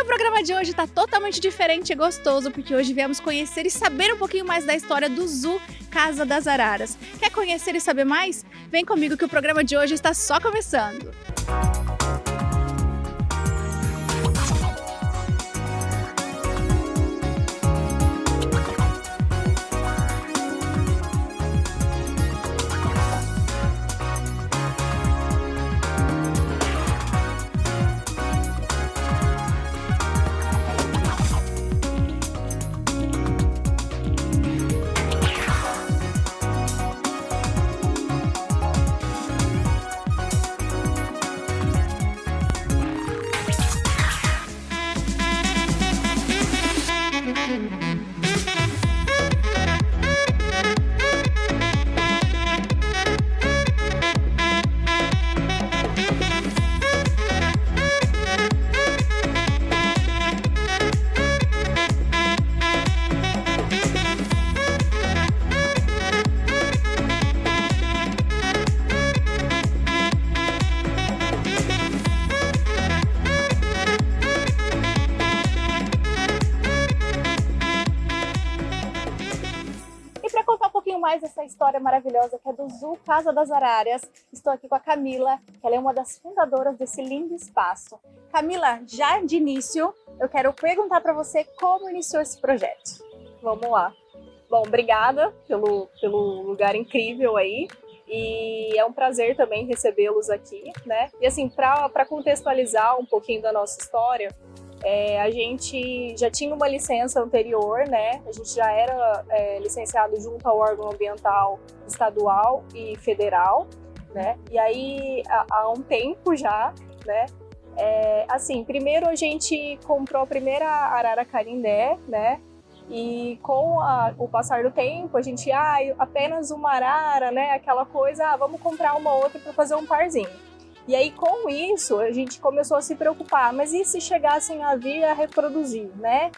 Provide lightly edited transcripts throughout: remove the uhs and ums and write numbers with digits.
E o programa de hoje tá totalmente diferente e gostoso, porque hoje viemos conhecer e saber um pouquinho mais da história do Zoo Casa das Araras. Quer conhecer e saber mais? Vem comigo que o programa de hoje está só começando. Mais essa história maravilhosa que é do Zoo Casa das Araras. Estou aqui com a Camila, que ela é uma das fundadoras desse lindo espaço. Camila, já de início, eu quero perguntar para você como iniciou esse projeto. Vamos lá. Bom, obrigada pelo lugar incrível aí. E é um prazer também recebê-los aqui, né? E assim, para contextualizar um pouquinho da nossa história, a gente já tinha uma licença anterior, né? A gente já era licenciado junto ao órgão ambiental estadual e federal, né? E aí, há um tempo já, né? Assim, primeiro a gente comprou a primeira arara carindé, né? E com o passar do tempo, a gente, apenas uma arara, né? Aquela coisa, vamos comprar uma outra para fazer um parzinho. E aí, com isso, a gente começou a se preocupar, mas e se chegassem a vir a reproduzir, né?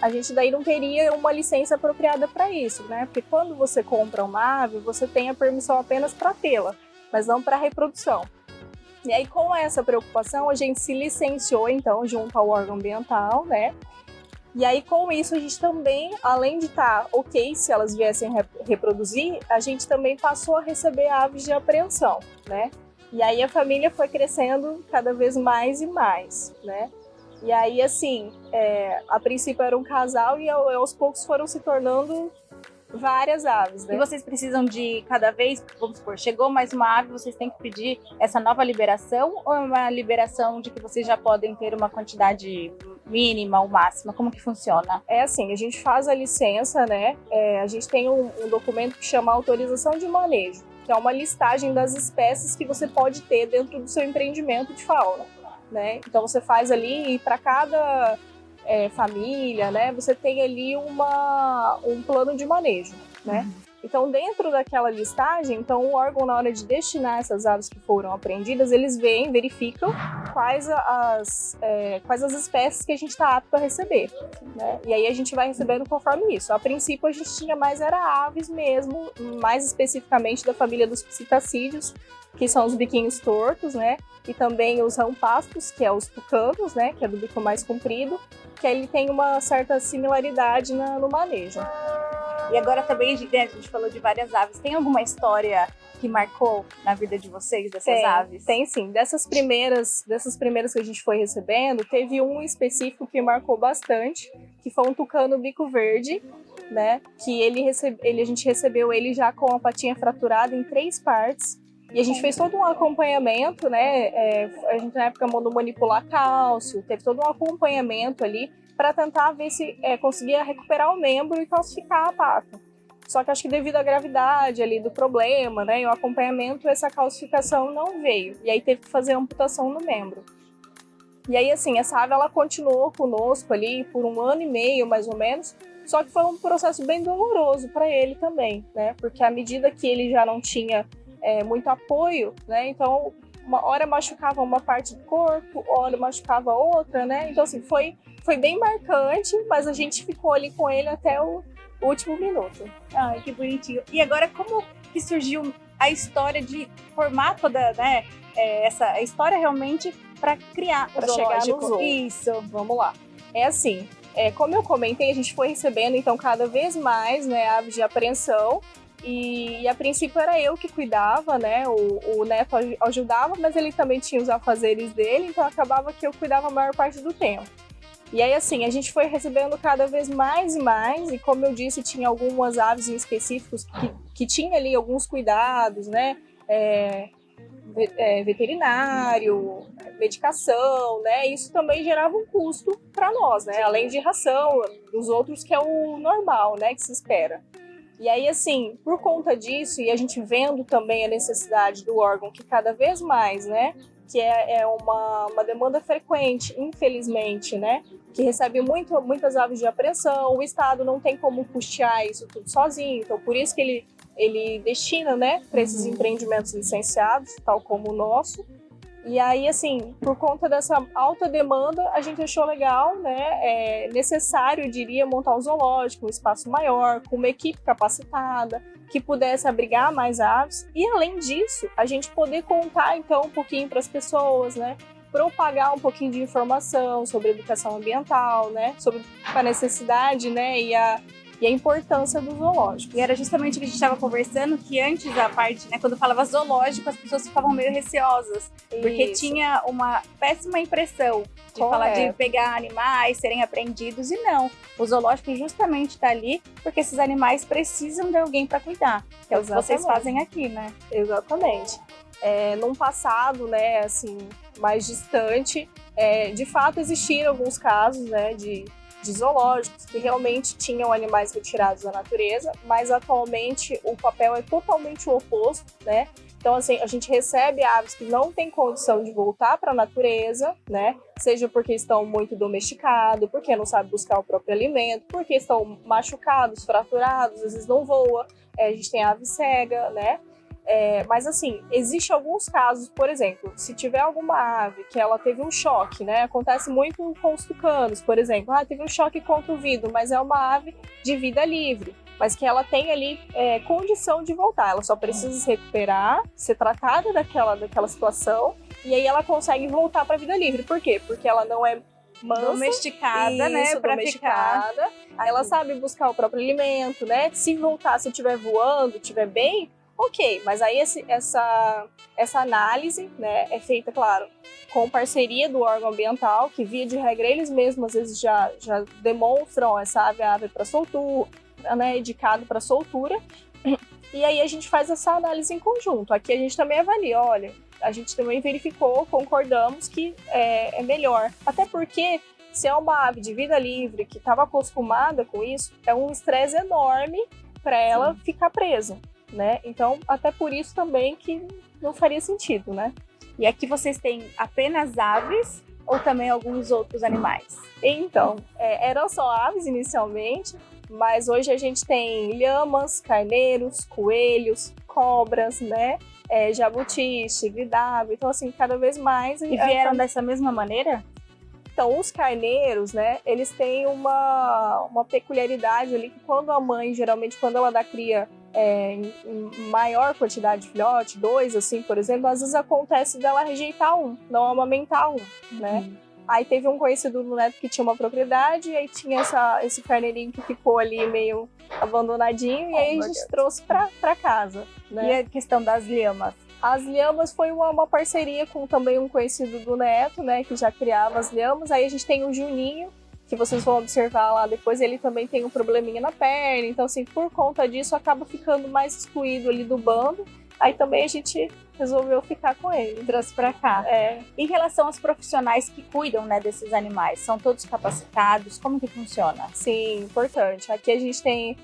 A gente daí não teria uma licença apropriada para isso, né? Porque quando você compra uma ave, você tem a permissão apenas para tê-la, mas não para reprodução. E aí, com essa preocupação, a gente se licenciou, então, junto ao órgão ambiental, né? E aí, com isso, a gente também, além de estar ok se elas viessem reproduzir, a gente também passou a receber aves de apreensão, né? E aí a família foi crescendo cada vez mais e mais, né? E aí, assim, a princípio era um casal e aos poucos foram se tornando várias aves, né? E vocês precisam de cada vez, vamos supor, chegou mais uma ave, vocês têm que pedir essa nova liberação ou é uma liberação de que vocês já podem ter uma quantidade mínima ou máxima? Como que funciona? É assim, a gente faz a licença, né? A gente tem um documento que chama autorização de manejo, que é uma listagem das espécies que você pode ter dentro do seu empreendimento de fauna, né? Então você faz ali, e para cada família, né, você tem ali um plano de manejo, né? Então, dentro daquela listagem, então, o órgão, na hora de destinar essas aves que foram apreendidas, eles verificam quais as espécies que a gente está apto a receber, né? E aí a gente vai recebendo conforme isso. A princípio, a gente tinha mais aves mesmo, mais especificamente da família dos psitacídeos, que são os biquinhos tortos, né? E também os rampastos, que é os tucanos, né? Que é do bico mais comprido, que ele tem uma certa similaridade no manejo. E agora também, a gente falou de várias aves. Tem alguma história que marcou na vida de vocês, dessas aves? Tem sim. Dessas primeiras que a gente foi recebendo, teve um específico que marcou bastante, que foi um tucano bico verde, né? Que a gente recebeu ele já com a patinha fraturada em 3 partes. E a gente fez todo um acompanhamento, né? A gente na época mandou manipular cálcio, teve todo um acompanhamento ali para tentar ver se conseguia recuperar o membro e calcificar a pata. Só que acho que devido à gravidade ali do problema, né, e o acompanhamento, essa calcificação não veio. E aí teve que fazer amputação no membro. E aí, assim, essa ave ela continuou conosco ali por 1 ano e meio, mais ou menos. Só que foi um processo bem doloroso para ele também, né? Porque à medida que ele já não tinha muito apoio, né? Então, uma hora machucava uma parte do corpo, hora machucava outra, né? Então, assim, foi bem marcante, mas a gente ficou ali com ele até o último minuto. Ai, que bonitinho. E agora, como que surgiu a história de formar toda, né, essa história realmente para criar o Para chegar no zoológico. zoo. Isso. Vamos lá. É assim, como eu comentei, a gente foi recebendo então cada vez mais, né, aves de apreensão. E a princípio era eu que cuidava, né? O Neto ajudava, mas ele também tinha os afazeres dele, então acabava que eu cuidava a maior parte do tempo. E aí, assim, a gente foi recebendo cada vez mais e mais, e como eu disse, tinha algumas aves em específicos que tinha ali alguns cuidados, né? Veterinário, medicação, né? Isso também gerava um custo para nós, né? Além de ração, dos outros que é o normal, né? Que se espera. E aí, assim, por conta disso, e a gente vendo também a necessidade do órgão que cada vez mais, né, que é uma demanda frequente, infelizmente, né, que recebe muitas aves de apreensão, o Estado não tem como custear isso tudo sozinho, então por isso que ele destina, né, para esses empreendimentos licenciados, tal como o nosso. E aí, assim, por conta dessa alta demanda, a gente achou legal, né, necessário, eu diria, montar um zoológico, um espaço maior, com uma equipe capacitada, que pudesse abrigar mais aves. E, além disso, a gente poder contar, então, um pouquinho para as pessoas, né, propagar um pouquinho de informação sobre educação ambiental, né, sobre a necessidade, né, e a importância do zoológico. E era justamente o que a gente estava conversando, que antes a parte, né, quando falava zoológico, as pessoas ficavam meio receosas, porque tinha uma péssima impressão de falar de pegar animais, serem apreendidos, e não. O zoológico justamente está ali porque esses animais precisam de alguém para cuidar, que é o que vocês fazem aqui, né? Exatamente. Num passado, né, assim, mais distante, de fato existiram alguns casos, né, de zoológicos que realmente tinham animais retirados da natureza, mas atualmente o papel é totalmente o oposto, né? Então, assim, a gente recebe aves que não têm condição de voltar para a natureza, né? Seja porque estão muito domesticados, porque não sabem buscar o próprio alimento, porque estão machucados, fraturados, às vezes não voa. A gente tem ave cega, né? Mas assim, existem alguns casos, por exemplo, se tiver alguma ave que ela teve um choque, né? Acontece muito com os tucanos, por exemplo. Teve um choque contra o vidro, mas é uma ave de vida livre, mas que ela tem ali condição de voltar. Ela só precisa se recuperar, ser tratada daquela situação, e aí ela consegue voltar para a vida livre. Por quê? Porque ela não é mansa, domesticada, né? Para ficar. Aí ela sabe buscar o próprio alimento, né? Se voltar, se estiver voando, estiver bem, ok, mas aí essa análise, né, é feita, claro, com parceria do órgão ambiental, que via de regra eles mesmos às vezes já demonstram essa ave para soltura, né, indicado para soltura, e aí a gente faz essa análise em conjunto. Aqui a gente também avalia, olha, a gente também verificou, concordamos que é melhor, até porque se é uma ave de vida livre que estava acostumada com isso, é um estresse enorme para ela ficar presa. Né? Então, até por isso também que não faria sentido, né? E aqui vocês têm apenas aves ou também alguns outros animais? Então, eram só aves inicialmente, mas hoje a gente tem lhamas, carneiros, coelhos, cobras, né? Jabuti, tigre d'água. Então, assim, cada vez mais... E vieram dessa mesma maneira? Então, os carneiros, né, eles têm uma peculiaridade ali que quando a mãe, geralmente, quando ela dá cria em maior quantidade de filhote, 2, assim, por exemplo, às vezes acontece dela rejeitar um, não amamentar um, né? Aí teve um conhecido do Neto que tinha uma propriedade, e aí tinha esse carneirinho que ficou ali meio abandonadinho, e aí a gente trouxe pra casa, né? E a questão das lhamas? As lhamas foi uma parceria com também um conhecido do Neto, né, que já criava as lhamas. Aí a gente tem o Juninho, que vocês vão observar lá depois, ele também tem um probleminha na perna. Então, assim, por conta disso, acaba ficando mais excluído ali do bando. Aí também a gente resolveu ficar com ele. Trouxe para cá. Em relação aos profissionais que cuidam, né, desses animais, são todos capacitados? Como que funciona? Sim, importante. Aqui a gente tem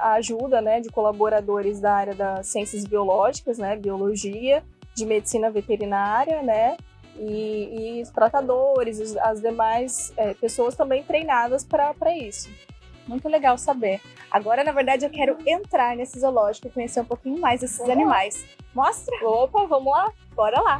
a ajuda, né, de colaboradores da área das ciências biológicas, né, biologia, de medicina veterinária, né, e os tratadores, as demais pessoas também treinadas para isso. Muito legal saber. Agora, na verdade, eu quero entrar nesse zoológico e conhecer um pouquinho mais desses animais. Mostra? Opa, vamos lá? Bora lá!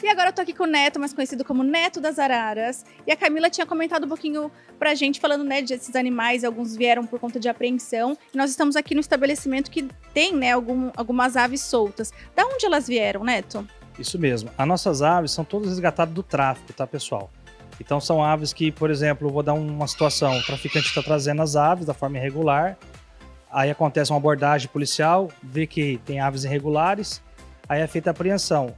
E agora eu tô aqui com o Neto, mais conhecido como Neto das Araras. E a Camila tinha comentado um pouquinho pra gente, falando, né, desses animais, alguns vieram por conta de apreensão. E nós estamos aqui no estabelecimento que tem, né, algumas aves soltas. Da onde elas vieram, Neto? Isso mesmo. As nossas aves são todas resgatadas do tráfico, tá, pessoal? Então são aves que, por exemplo, vou dar uma situação, o traficante está trazendo as aves da forma irregular, aí acontece uma abordagem policial, vê que tem aves irregulares, aí é feita a apreensão.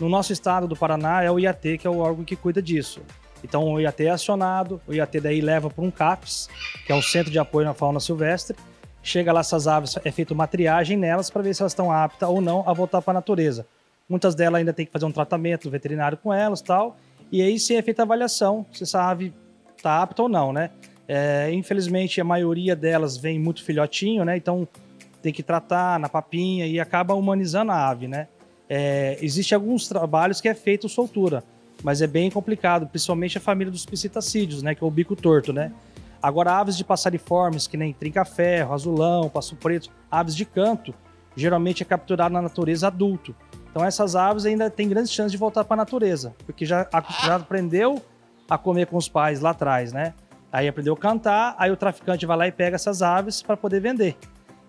No nosso estado do Paraná é o IAT, que é o órgão que cuida disso. Então o IAT é acionado, o IAT daí leva para um CAPS, que é o Centro de Apoio na Fauna Silvestre. Chega lá, essas aves, é feita uma triagem nelas para ver se elas estão aptas ou não a voltar para a natureza. Muitas delas ainda tem que fazer um tratamento veterinário com elas e tal, e aí sim é feita a avaliação se essa ave está apta ou não, né? Infelizmente a maioria delas vem muito filhotinho, né? Então tem que tratar na papinha e acaba humanizando a ave, né? Existem alguns trabalhos que é feito soltura, mas é bem complicado, principalmente a família dos psitacídeos, né, que é o bico torto, né? Agora, aves de passariformes, que nem trinca-ferro, azulão, passo preto, aves de canto, geralmente é capturado na natureza adulto. Então essas aves ainda têm grandes chances de voltar para a natureza, porque já aprendeu a comer com os pais lá atrás, né? Aí aprendeu a cantar, aí o traficante vai lá e pega essas aves para poder vender.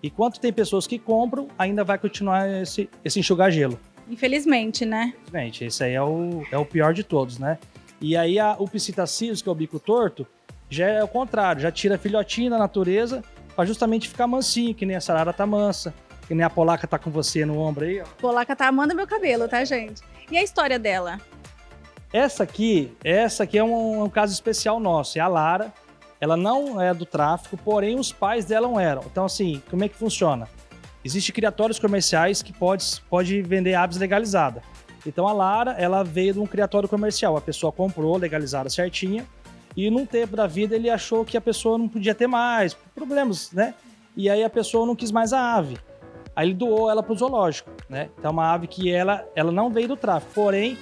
E quanto tem pessoas que compram, ainda vai continuar esse enxugar gelo. Infelizmente, né? Infelizmente, esse aí é o pior de todos, né? E aí o psitacídeos, que é o bico torto, já é o contrário, já tira filhotinho da natureza para justamente ficar mansinho, que nem a sarara tá mansa, que nem a polaca tá com você no ombro aí, ó. Polaca tá amando meu cabelo, tá, gente? E a história dela? Essa aqui é um caso especial nosso, é a Lara. Ela não é do tráfico, porém os pais dela não eram. Então, assim, como é que funciona? Existem criatórios comerciais que pode vender aves legalizadas. Então a Lara, ela veio de um criatório comercial. A pessoa comprou, legalizada certinha, e num tempo da vida ele achou que a pessoa não podia ter mais, problemas, né? E aí a pessoa não quis mais a ave. Aí ele doou ela para o zoológico, né? Então é uma ave que ela não veio do tráfico, porém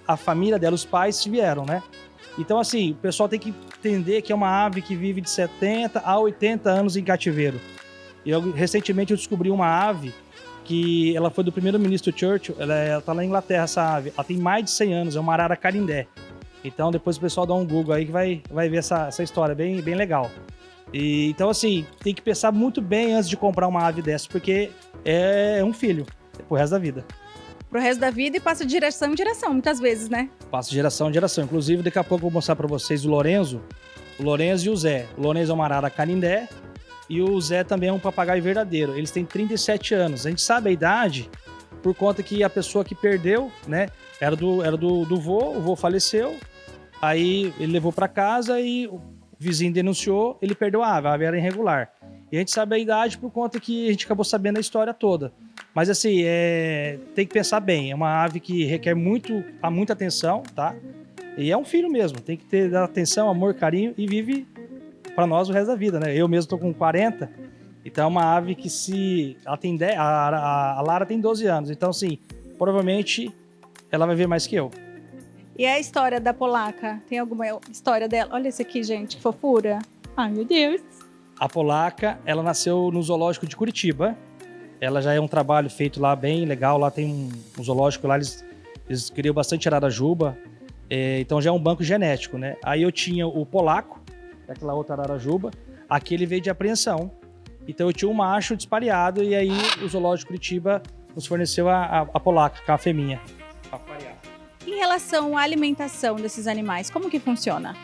a família dela, os pais vieram, né? Então assim, o pessoal tem que entender que é uma ave que vive de 70 a 80 anos em cativeiro. Recentemente eu descobri uma ave que ela foi do primeiro-ministro Churchill, ela tá lá na Inglaterra, essa ave. Ela tem mais de 100 anos, é uma arara carindé. Então depois o pessoal dá um Google aí que vai ver essa história, bem legal. Então assim, tem que pensar muito bem antes de comprar uma ave dessa, porque é um filho, pro resto da vida. Pro resto da vida e passa de geração em geração, muitas vezes, né? Passa de geração em geração. Inclusive, daqui a pouco eu vou mostrar pra vocês o Lorenzo e o Zé. O Lorenzo é uma arara carindé, e o Zé também é um papagaio verdadeiro. Eles têm 37 anos. A gente sabe a idade por conta que a pessoa que perdeu, né, era do vô, o vô faleceu, aí ele levou para casa e o vizinho denunciou, ele perdeu a ave era irregular. E a gente sabe a idade por conta que a gente acabou sabendo a história toda. Mas assim, tem que pensar bem, é uma ave que requer muita atenção, tá? E é um filho mesmo, tem que ter atenção, amor, carinho e vive para nós o resto da vida, né? Eu mesmo tô com 40, então é uma ave que ela tem 10, a Lara tem 12 anos, então assim, provavelmente ela vai ver mais que eu. E a história da polaca? Tem alguma história dela? Olha esse aqui, gente, que fofura. Ai, meu Deus. A polaca, ela nasceu no zoológico de Curitiba. Ela já é um trabalho feito lá bem legal, lá tem um zoológico lá, eles criam bastante ararajuba, então já é um banco genético, né? Aí eu tinha o polaco, aquela outra ararajuba, aquele veio de apreensão. Então eu tinha um macho dispareado e aí o zoológico de Curitiba nos forneceu a polaca, que é a fêmea. Em relação à alimentação desses animais, como que funciona?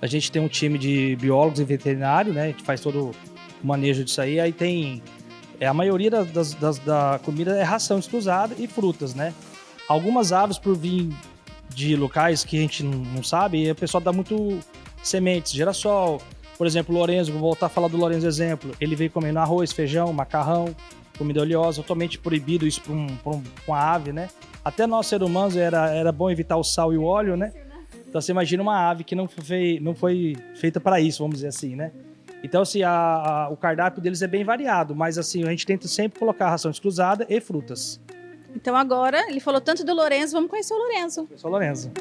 A gente tem um time de biólogos e veterinário, né? A gente faz todo o manejo disso aí. Aí tem... a maioria da comida é ração exclusada e frutas, né? Algumas aves, por vir de locais que a gente não sabe, o pessoal dá muito sementes, girassol. Por exemplo, o Lorenzo, vou voltar a falar do Lorenzo exemplo. Ele veio comendo arroz, feijão, macarrão, comida oleosa, totalmente proibido isso para uma ave, né? Até nós, seres humanos, era bom evitar o sal e o óleo, né? Então você imagina uma ave que não foi feita para isso, vamos dizer assim, né? Então, assim, o cardápio deles é bem variado, mas assim, a gente tenta sempre colocar ração exclusada e frutas. Então agora, ele falou tanto do Lorenzo, vamos conhecer o Lorenzo. Eu sou o Lorenzo.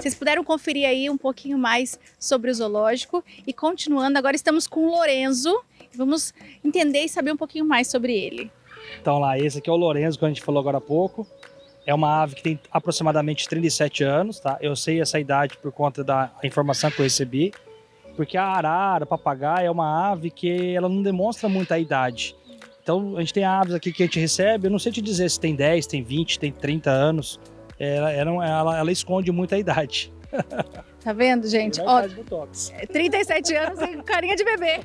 Vocês puderam conferir aí um pouquinho mais sobre o zoológico e continuando, agora estamos com o Lorenzo. Vamos entender e saber um pouquinho mais sobre ele. Então lá, esse aqui é o Lorenzo, que a gente falou agora há pouco. É uma ave que tem aproximadamente 37 anos, tá? Eu sei essa idade por conta da informação que eu recebi. Porque a arara, o papagaio, é uma ave que ela não demonstra muita idade. Então a gente tem aves aqui que a gente recebe, eu não sei te dizer se tem 10, tem 20, tem 30 anos. Ela esconde muita idade. Tá vendo, gente? Ó, 37 anos e carinha de bebê.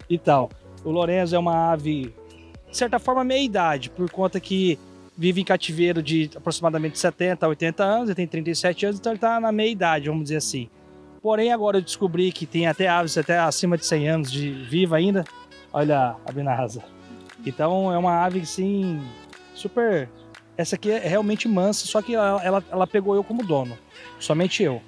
Então, o Lorenzo é uma ave, de certa forma, meia-idade, por conta que vive em cativeiro de aproximadamente 70 a 80 anos, ele tem 37 anos, então ele está na meia-idade, vamos dizer assim. Porém, agora eu descobri que tem até aves até acima de 100 anos de viva ainda. Olha a binasa. Então, é uma ave, assim, super... Essa aqui é realmente mansa, só que ela pegou eu como dono, somente eu.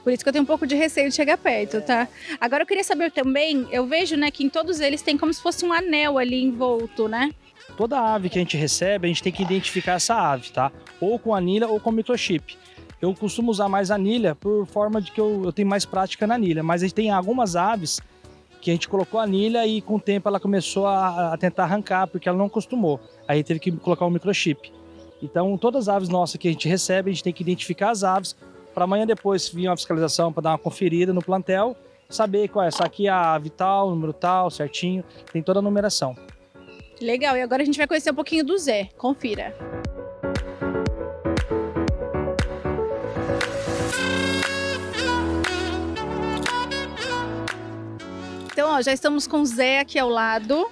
Por isso que eu tenho um pouco de receio de chegar perto, tá? Agora eu queria saber também, eu vejo, né, que em todos eles tem como se fosse um anel ali envolto, né? Toda ave que a gente recebe, a gente tem que identificar essa ave, tá? Ou com anilha ou com microchip. Eu costumo usar mais anilha por forma de que eu tenho mais prática na anilha, mas a gente tem algumas aves que a gente colocou anilha e com o tempo ela começou a tentar arrancar, porque ela não acostumou. Aí teve que colocar um microchip. Então, todas as aves nossas que a gente recebe, a gente tem que identificar as aves, para amanhã depois vir uma fiscalização para dar uma conferida no plantel, saber qual é. Essa aqui é a ave tal, número tal, certinho, tem toda a numeração. Legal, e agora a gente vai conhecer um pouquinho do Zé. Confira. Então, ó, já estamos com o Zé aqui ao lado.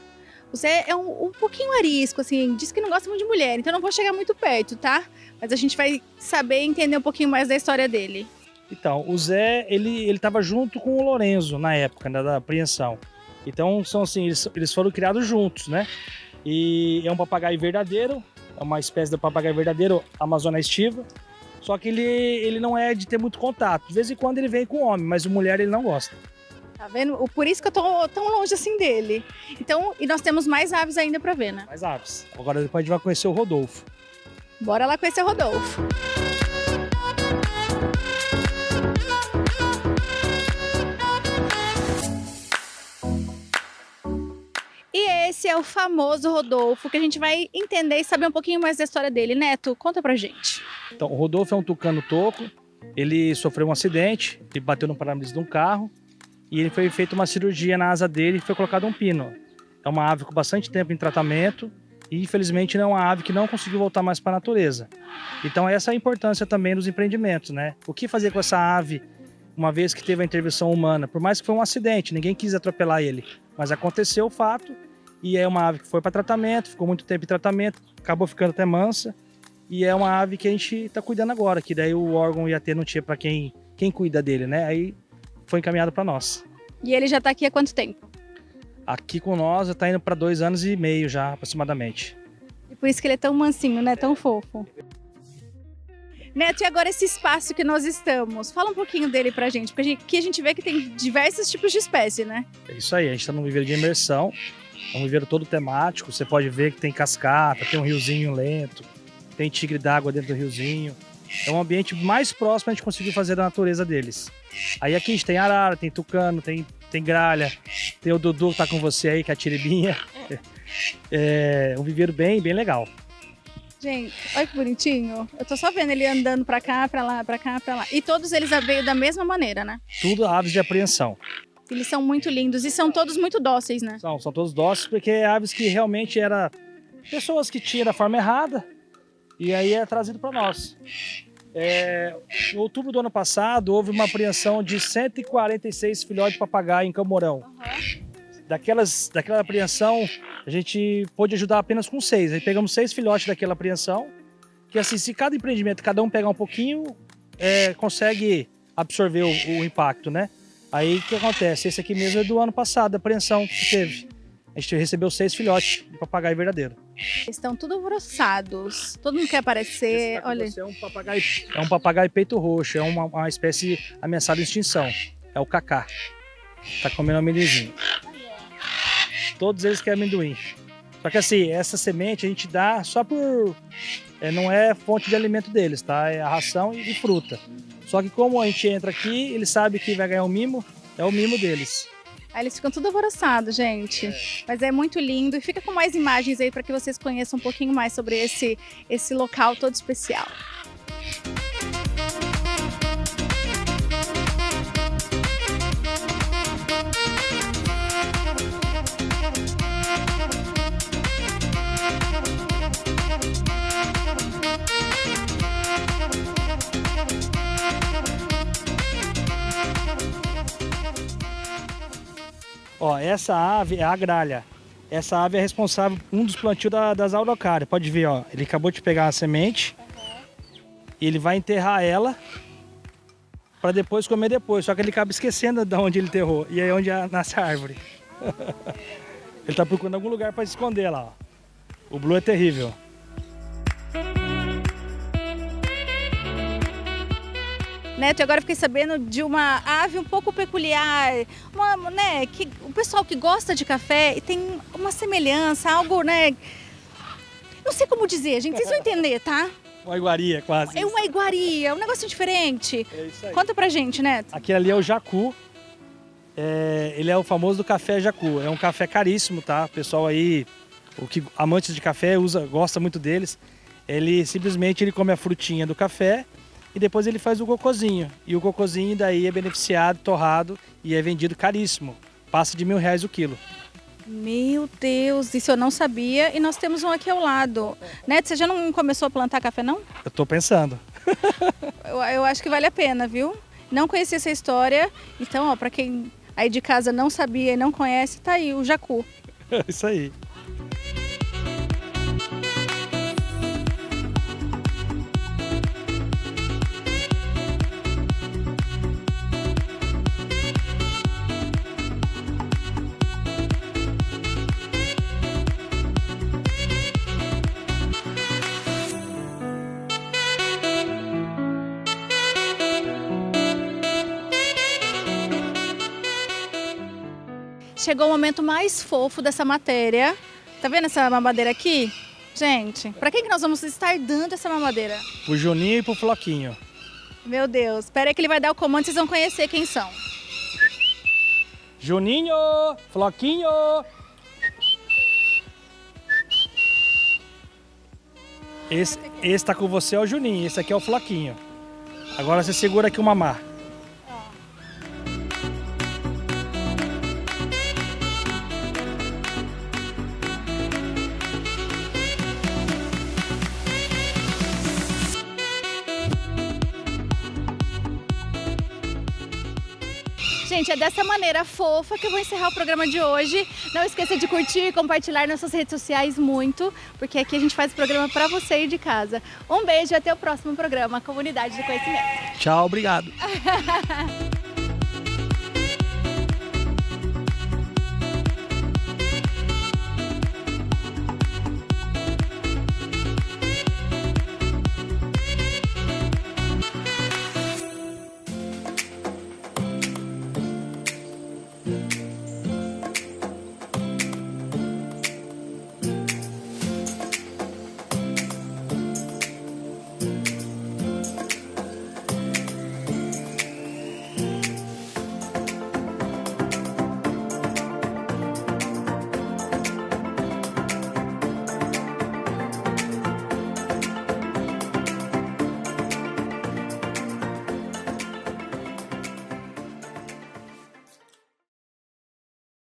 O Zé é um pouquinho arisco, assim, diz que não gosta muito de mulher, então não vou chegar muito perto, tá? Mas a gente vai saber entender um pouquinho mais da história dele. Então, o Zé, ele estava junto com o Lorenzo na época, né, da apreensão. Então, são assim, eles foram criados juntos, né? E é um papagaio verdadeiro, é uma espécie de papagaio verdadeiro, Amazônia estiva. Só que ele não é de ter muito contato. De vez em quando ele vem com homem, mas mulher ele não gosta. Tá vendo? Por isso que eu tô tão longe assim dele. Então, e nós temos mais aves ainda pra ver, né? Mais aves. Agora depois a gente vai conhecer o Rodolfo. Bora lá conhecer o Rodolfo. E esse é o famoso Rodolfo, que a gente vai entender e saber um pouquinho mais da história dele. Neto, conta pra gente. Então, o Rodolfo é um tucano toco. Ele sofreu um acidente, ele bateu no para-brisa de um carro. E ele foi feita uma cirurgia na asa dele e foi colocado um pino. É uma ave com bastante tempo em tratamento e, infelizmente, não é uma ave que não conseguiu voltar mais para a natureza. Então, essa é a importância também dos empreendimentos, né? O que fazer com essa ave, uma vez que teve a intervenção humana? Por mais que foi um acidente, ninguém quis atropelar ele, mas aconteceu o fato e é uma ave que foi para tratamento, ficou muito tempo em tratamento, acabou ficando até mansa e é uma ave que a gente está cuidando agora, que daí o órgão ia ter não tinha para quem cuida dele, né? Aí foi encaminhado para nós. E ele já tá aqui há quanto tempo? Aqui com nós já tá indo para 2 anos e meio já, aproximadamente. E por isso que ele é tão mansinho, né? Tão fofo. Neto, e agora esse espaço que nós estamos? Fala um pouquinho dele pra gente, porque aqui a gente vê que tem diversos tipos de espécie, né? É isso aí, a gente está num viveiro de imersão, é um viveiro todo temático, você pode ver que tem cascata, tem um riozinho lento, tem tigre d'água dentro do riozinho. É um ambiente mais próximo a gente conseguiu fazer da natureza deles. Aí aqui a gente tem arara, tem tucano, tem gralha, tem o Dudu que tá com você aí, que é a tiribinha. É um viveiro bem legal. Gente, olha que bonitinho. Eu tô só vendo ele andando pra cá, pra lá, pra cá, pra lá. E todos eles veio da mesma maneira, né? Tudo aves de apreensão. Eles são muito lindos e são todos muito dóceis, né? São todos dóceis porque é aves que realmente eram pessoas que tinham da forma errada e aí é trazido para nós. Em outubro do ano passado, houve uma apreensão de 146 filhotes de papagaio em Camorão. Uhum. Daquela apreensão, a gente pôde ajudar apenas com 6. Aí pegamos 6 filhotes daquela apreensão, que assim, se cada empreendimento, cada um pegar um pouquinho, consegue absorver o impacto, né? Aí o que acontece? Esse aqui mesmo é do ano passado, a apreensão que teve. A gente recebeu 6 filhotes de papagaio verdadeiro. Estão tudo alvoroçados. Todo mundo quer aparecer. Olha. É um papagaio peito roxo, é uma espécie ameaçada de extinção. É o cacá. Tá comendo amendoinzinho. Todos eles querem amendoim. Só que assim, essa semente a gente dá só por não é fonte de alimento deles, tá? É a ração e fruta. Só que como a gente entra aqui, eles sabem que vai ganhar um mimo, é o mimo deles. Aí eles ficam tudo alvoroçados, gente. Mas é muito lindo. E fica com mais imagens aí para que vocês conheçam um pouquinho mais sobre esse local todo especial. Ó, essa ave é a gralha. Essa ave é responsável por um dos plantios das araucárias. Pode ver, ó, ele acabou de pegar a semente e ele vai enterrar ela para depois comer depois. Só que ele acaba esquecendo de onde ele enterrou e aí é onde nasce a árvore. Ele tá procurando algum lugar para se esconder lá, ó. O Blue é terrível. Neto, agora eu fiquei sabendo de uma ave um pouco peculiar, né, que o pessoal que gosta de café tem uma semelhança, algo, né, não sei como dizer, gente, vocês vão entender, tá? Uma iguaria, quase. É uma iguaria, um negocinho diferente. É isso aí. Conta pra gente, Neto. Aquele ali é o jacu. Ele é o famoso do café jacu. É um café caríssimo, tá? O pessoal aí, amantes de café, gosta muito deles. Ele simplesmente come a frutinha do café e depois ele faz o cocôzinho. E o cocôzinho daí é beneficiado, torrado e é vendido caríssimo. Passa de R$1.000 o quilo. Meu Deus, isso eu não sabia e nós temos um aqui ao lado. Neto, você já não começou a plantar café, não? Eu tô pensando. Eu acho que vale a pena, viu? Não conhecia essa história, então, ó, pra quem aí de casa não sabia e não conhece, tá aí o jacu. Isso aí. Chegou o momento mais fofo dessa matéria. Tá vendo essa mamadeira aqui? Gente, pra quem que nós vamos estar dando essa mamadeira? Pro Juninho e pro Floquinho. Meu Deus, espera aí que ele vai dar o comando, vocês vão conhecer quem são. Juninho, Floquinho. Esse tá com você é o Juninho, esse aqui é o Floquinho. Agora você segura aqui o mamar. Gente, é dessa maneira fofa que eu vou encerrar o programa de hoje. Não esqueça de curtir e compartilhar nas suas redes sociais muito, porque aqui a gente faz o programa para você ir de casa. Um beijo e até o próximo programa, Comunidade do Conhecimento. Tchau, obrigado.